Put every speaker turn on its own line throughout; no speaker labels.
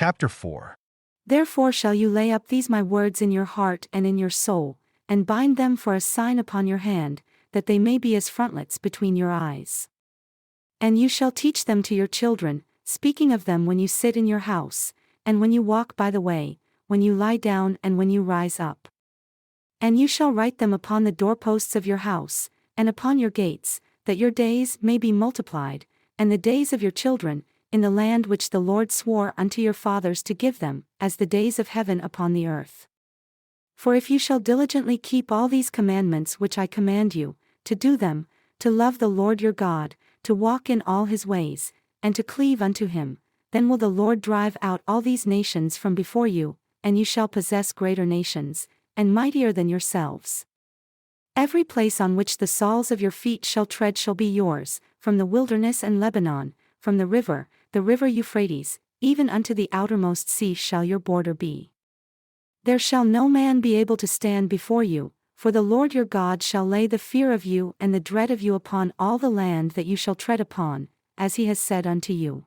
Chapter 4.
Therefore shall you lay up these my words in your heart and in your soul, and bind them for a sign upon your hand, that they may be as frontlets between your eyes. And you shall teach them to your children, speaking of them when you sit in your house, and when you walk by the way, when you lie down and when you rise up. And you shall write them upon the doorposts of your house, and upon your gates, that your days may be multiplied, and the days of your children, in the land which the Lord swore unto your fathers to give them, as the days of heaven upon the earth. For if you shall diligently keep all these commandments which I command you, to do them, to love the Lord your God, to walk in all his ways, and to cleave unto him, then will the Lord drive out all these nations from before you, and you shall possess greater nations, and mightier than yourselves. Every place on which the soles of your feet shall tread shall be yours, from the wilderness and Lebanon, from the river Euphrates, even unto the outermost sea shall your border be. There shall no man be able to stand before you, for the Lord your God shall lay the fear of you and the dread of you upon all the land that you shall tread upon, as he has said unto you.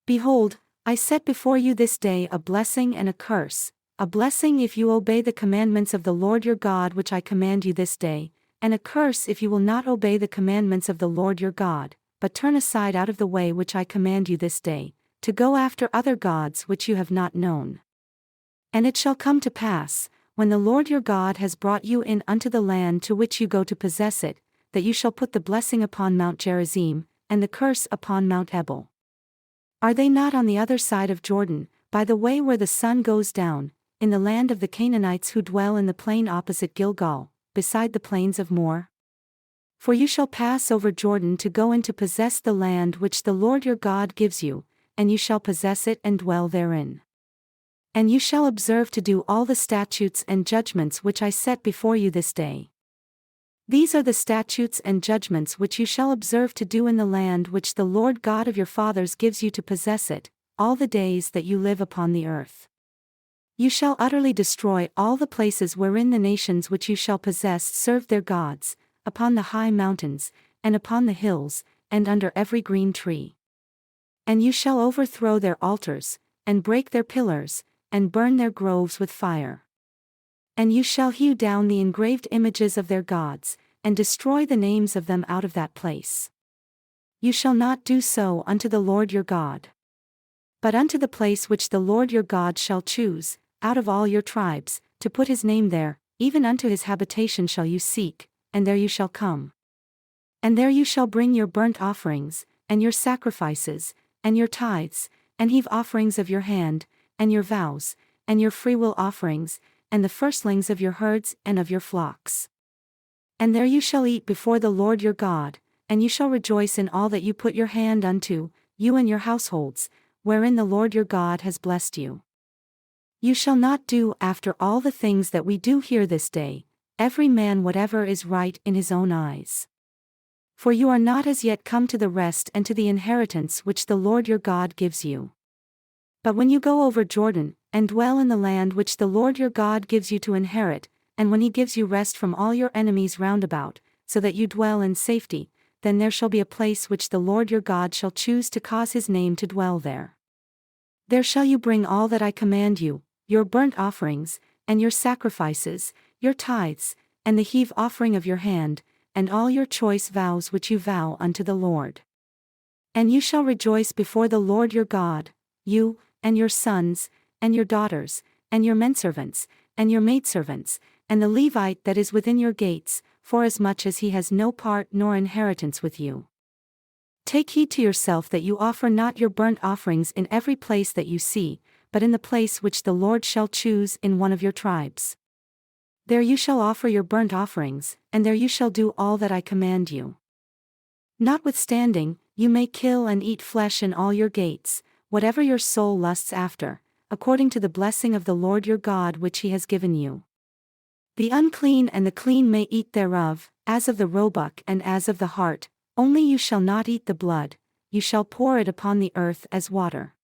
Behold, I set before you this day a blessing and a curse, a blessing if you obey the commandments of the Lord your God which I command you this day, and a curse if you will not obey the commandments of the Lord your God, but turn aside out of the way which I command you this day, to go after other gods which you have not known. And it shall come to pass, when the Lord your God has brought you in unto the land to which you go to possess it, that you shall put the blessing upon Mount Gerizim, and the curse upon Mount Ebal. Are they not on the other side of Jordan, by the way where the sun goes down, in the land of the Canaanites who dwell in the plain opposite Gilgal, beside the plains of Moor? For you shall pass over Jordan to go in to possess the land which the Lord your God gives you, and you shall possess it and dwell therein. And you shall observe to do all the statutes and judgments which I set before you this day. These are the statutes and judgments which you shall observe to do in the land which the Lord God of your fathers gives you to possess it, all the days that you live upon the earth. You shall utterly destroy all the places wherein the nations which you shall possess served their gods, upon the high mountains, and upon the hills, and under every green tree. And you shall overthrow their altars, and break their pillars, and burn their groves with fire. And you shall hew down the engraved images of their gods, and destroy the names of them out of that place. You shall not do so unto the Lord your God. But unto the place which the Lord your God shall choose, out of all your tribes, to put his name there, even unto his habitation shall you seek, and there you shall come. And there you shall bring your burnt offerings, and your sacrifices, and your tithes, and heave offerings of your hand, and your vows, and your freewill offerings, and the firstlings of your herds and of your flocks. And there you shall eat before the Lord your God, and you shall rejoice in all that you put your hand unto, you and your households, wherein the Lord your God has blessed you. You shall not do after all the things that we do here this day, every man whatever is right in his own eyes. For you are not as yet come to the rest and to the inheritance which the Lord your God gives you. But when you go over Jordan, and dwell in the land which the Lord your God gives you to inherit, and when he gives you rest from all your enemies round about, so that you dwell in safety, then there shall be a place which the Lord your God shall choose to cause his name to dwell there. There shall you bring all that I command you, your burnt offerings, and your sacrifices, your tithes, and the heave offering of your hand, and all your choice vows which you vow unto the Lord. And you shall rejoice before the Lord your God, you, and your sons, and your daughters, and your menservants, and your maidservants, and the Levite that is within your gates, forasmuch as he has no part nor inheritance with you. Take heed to yourself that you offer not your burnt offerings in every place that you see, but in the place which the Lord shall choose in one of your tribes. There you shall offer your burnt offerings, and there you shall do all that I command you. Notwithstanding, you may kill and eat flesh in all your gates, whatever your soul lusts after, according to the blessing of the Lord your God which he has given you. The unclean and the clean may eat thereof, as of the roebuck and as of the hart, only you shall not eat the blood, you shall pour it upon the earth as water.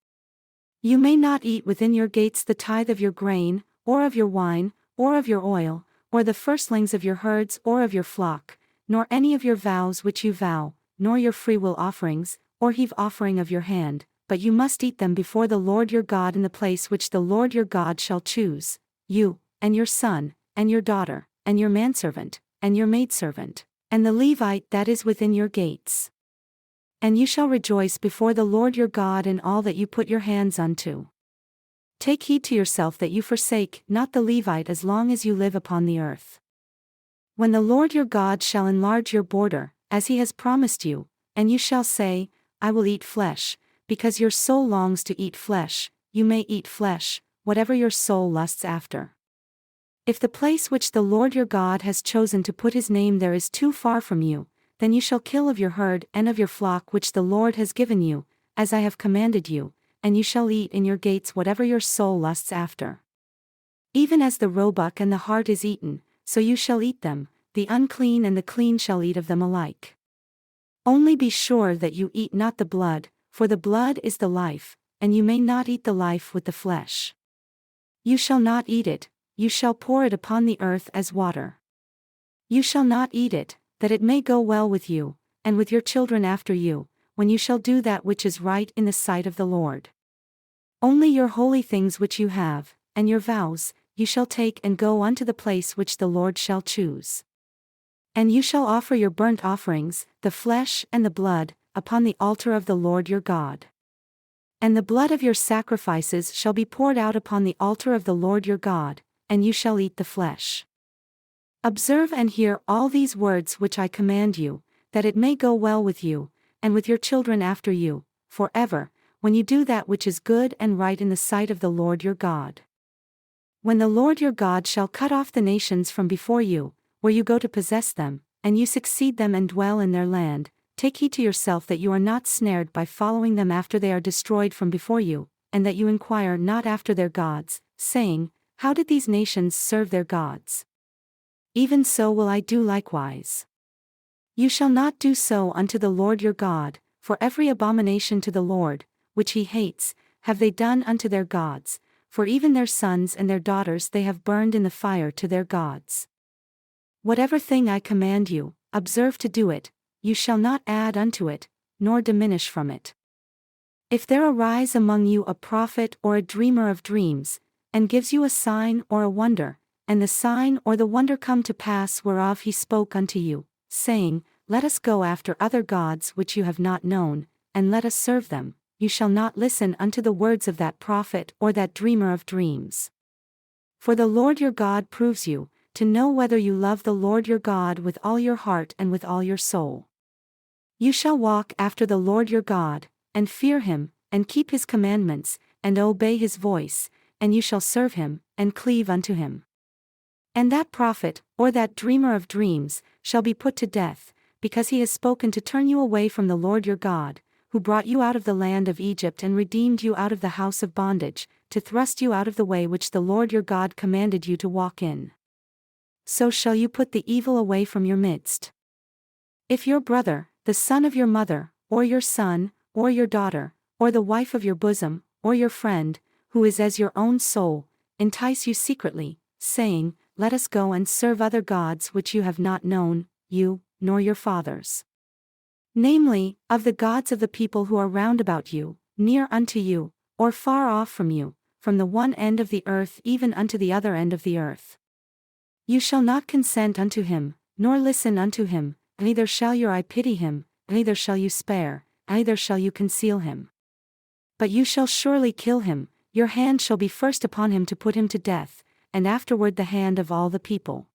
You may not eat within your gates the tithe of your grain, or of your wine, or of your oil, or the firstlings of your herds or of your flock, nor any of your vows which you vow, nor your freewill offerings, or heave offering of your hand, but you must eat them before the Lord your God in the place which the Lord your God shall choose, you, and your son, and your daughter, and your manservant, and your maidservant, and the Levite that is within your gates. And you shall rejoice before the Lord your God in all that you put your hands unto. Take heed to yourself that you forsake not the Levite as long as you live upon the earth. When the Lord your God shall enlarge your border, as he has promised you, and you shall say, I will eat flesh, because your soul longs to eat flesh, you may eat flesh, whatever your soul lusts after. If the place which the Lord your God has chosen to put his name there is too far from you, then you shall kill of your herd and of your flock which the Lord has given you, as I have commanded you, and you shall eat in your gates whatever your soul lusts after. Even as the roebuck and the hart is eaten, so you shall eat them, the unclean and the clean shall eat of them alike. Only be sure that you eat not the blood, for the blood is the life, and you may not eat the life with the flesh. You shall not eat it, you shall pour it upon the earth as water. You shall not eat it, that it may go well with you, and with your children after you, when you shall do that which is right in the sight of the Lord. Only your holy things which you have, and your vows, you shall take and go unto the place which the Lord shall choose. And you shall offer your burnt offerings, the flesh and the blood, upon the altar of the Lord your God. And the blood of your sacrifices shall be poured out upon the altar of the Lord your God, and you shall eat the flesh. Observe and hear all these words which I command you, that it may go well with you, and with your children after you, forever, when you do that which is good and right in the sight of the Lord your God. When the Lord your God shall cut off the nations from before you, where you go to possess them, and you succeed them and dwell in their land, take heed to yourself that you are not snared by following them after they are destroyed from before you, and that you inquire not after their gods, saying, How did these nations serve their gods? Even so will I do likewise. You shall not do so unto the Lord your God, for every abomination to the Lord, which he hates, have they done unto their gods, for even their sons and their daughters they have burned in the fire to their gods. Whatever thing I command you, observe to do it, you shall not add unto it, nor diminish from it. If there arise among you a prophet or a dreamer of dreams, and gives you a sign or a wonder, and the sign or the wonder come to pass whereof he spoke unto you, saying, Let us go after other gods which you have not known, and let us serve them, you shall not listen unto the words of that prophet or that dreamer of dreams. For the Lord your God proves you, to know whether you love the Lord your God with all your heart and with all your soul. You shall walk after the Lord your God, and fear him, and keep his commandments, and obey his voice, and you shall serve him, and cleave unto him. And that prophet, or that dreamer of dreams, shall be put to death, because he has spoken to turn you away from the Lord your God, who brought you out of the land of Egypt and redeemed you out of the house of bondage, to thrust you out of the way which the Lord your God commanded you to walk in. So shall you put the evil away from your midst. If your brother, the son of your mother, or your son, or your daughter, or the wife of your bosom, or your friend, who is as your own soul, entice you secretly, saying, Let us go and serve other gods which you have not known, you, nor your fathers. Namely, of the gods of the people who are round about you, near unto you, or far off from you, from the one end of the earth even unto the other end of the earth. You shall not consent unto him, nor listen unto him, neither shall your eye pity him, neither shall you spare, neither shall you conceal him. But you shall surely kill him, your hand shall be first upon him to put him to death, and afterward the hand of all the people.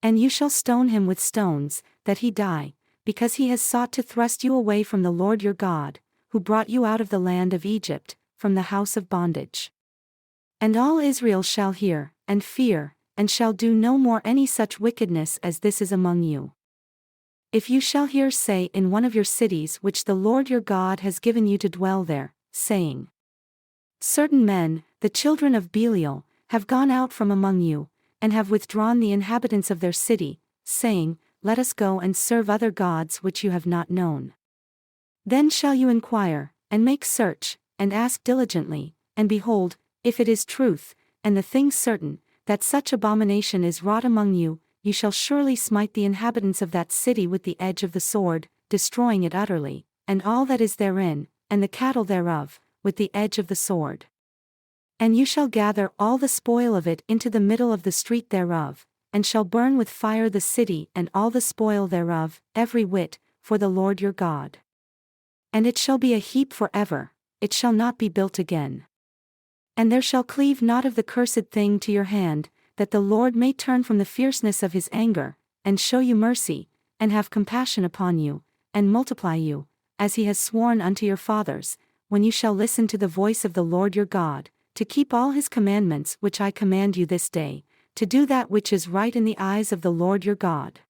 And you shall stone him with stones, that he die, because he has sought to thrust you away from the Lord your God, who brought you out of the land of Egypt, from the house of bondage. And all Israel shall hear, and fear, and shall do no more any such wickedness as this is among you. If you shall hear say in one of your cities which the Lord your God has given you to dwell there, saying, Certain men, the children of Belial, have gone out from among you, and have withdrawn the inhabitants of their city, saying, Let us go and serve other gods which you have not known. Then shall you inquire, and make search, and ask diligently, and behold, if it is truth, and the thing certain, that such abomination is wrought among you, you shall surely smite the inhabitants of that city with the edge of the sword, destroying it utterly, and all that is therein, and the cattle thereof, with the edge of the sword. And you shall gather all the spoil of it into the middle of the street thereof, and shall burn with fire the city and all the spoil thereof, every whit, for the Lord your God. And it shall be a heap for ever, it shall not be built again. And there shall cleave not of the cursed thing to your hand, that the Lord may turn from the fierceness of his anger, and show you mercy, and have compassion upon you, and multiply you, as he has sworn unto your fathers, when you shall listen to the voice of the Lord your God, to keep all his commandments which I command you this day, to do that which is right in the eyes of the Lord your God.